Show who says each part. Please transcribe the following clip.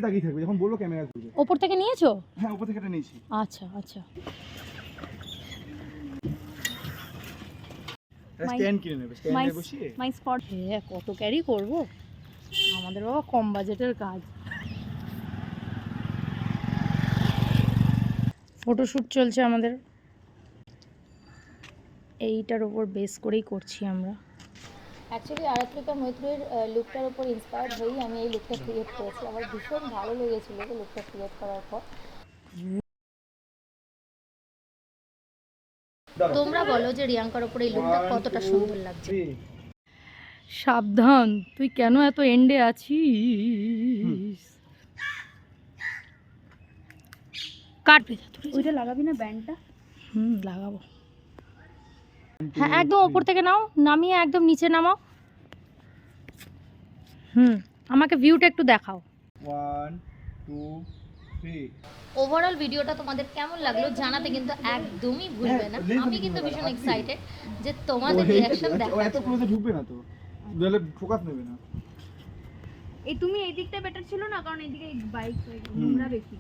Speaker 1: তাকিয়ে থাকবে যখন বলবো ক্যামেরা ঘুরবে।
Speaker 2: ওপর থেকে নিয়েছো?
Speaker 1: হ্যাঁ উপর থেকে এটা নিয়েছি।
Speaker 2: আচ্ছা আচ্ছা।
Speaker 1: স্ট্যান্ড কিনে নেবে, স্ট্যান্ডে বসিয়ে
Speaker 2: মাই স্পট। হ্যাঁ কত ক্যারি করব, আমাদের বাবা কম বাজেটের কাজ। ফটোশ্যুট চলছে আমাদের, এইটার ওপর বেস করেই করছি আমরা। অ্যাকচুয়ালি আরাত্রিকা মৈত্রীর লুকটার ওপর ইন্সপায়ার্ড হয়েই আমি এই লুকটা ক্রিয়েট করেছি। আমার ভীষণ ভালো লেগেছিলো যে লুকটা ক্রিয়েট করার পর। তোমরা বলো যে রিয়াঙ্কার ওপর এই লুকটা কতটা সুন্দর লাগছে। সাবধান, তুই কেন এত এন্ডে আছিস? কাটবে ওইটা লাগাবি না ব্যান্ডটা? লাগাবো। হ্যাঁ একদম ওপর থেকে নাও, নামিয়ে একদম নিচে নামাও। আমাকে ভিউটা একটু দেখাও।
Speaker 1: 1 2 3।
Speaker 2: ওভারঅল ভিডিওটা তোমাদের কেমন লাগলো জানাতে কিন্তু একদমই ভুলবে না। আমি কিন্তু ভীষণ এক্সাইটেড যে তোমাদের রিঅ্যাকশন দেখার।
Speaker 1: এত ক্লোজে ঢুকবে না তো, নাহলে ফোকাস নেবে না।
Speaker 3: এই তুমি এই দিকটা বেটার ছিল না, কারণ এইদিকে বাইক নোংরা বেশি।